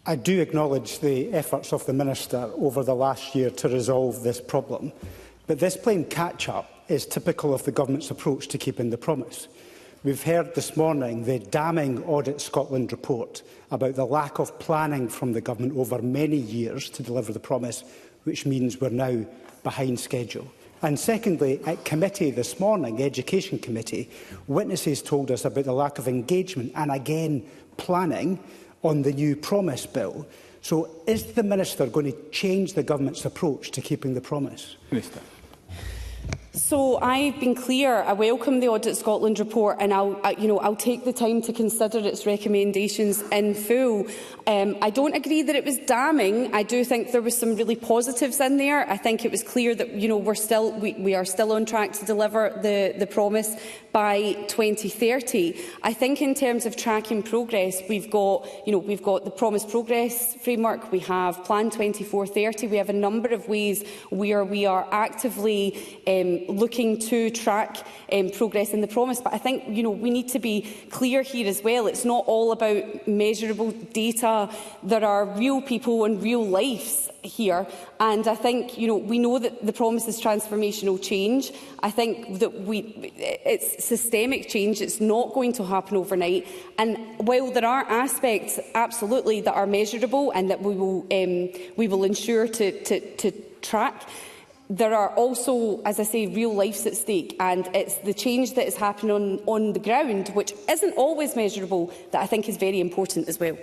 I do acknowledge the efforts of the Minister over the last year to resolve this problem, but this playing catch-up is typical of the Government's approach to keeping the promise. We've heard this morning the damning Audit Scotland report about the lack of planning from the Government over many years to deliver the promise, which means we're now behind schedule. And secondly, at committee this morning, Education Committee, witnesses told us about the lack of engagement and again planning on the new promise bill. So is the Minister going to change the Government's approach to keeping the promise? Minister. So I've been clear. I welcome the Audit Scotland report, and I'll take the time to consider its recommendations in full. I don't agree that it was damning. I do think there were some really positives in there. I think it was clear that we are still on track to deliver the promise by 2030. I think in terms of tracking progress, we've got the Promise Progress Framework, we have Plan 2430, we have a number of ways where we are actively looking to track progress in the promise. But I think we need to be clear here as well. It's not all about measurable data. There are real people and real lives here, and I think we know that the promise is transformational change. I think that it's systemic change. It's not going to happen overnight, and while there are aspects absolutely that are measurable and that we will ensure to track, there are also, as I say, real lives at stake, and it's the change that is happening on the ground, which isn't always measurable, that I think is very important as well.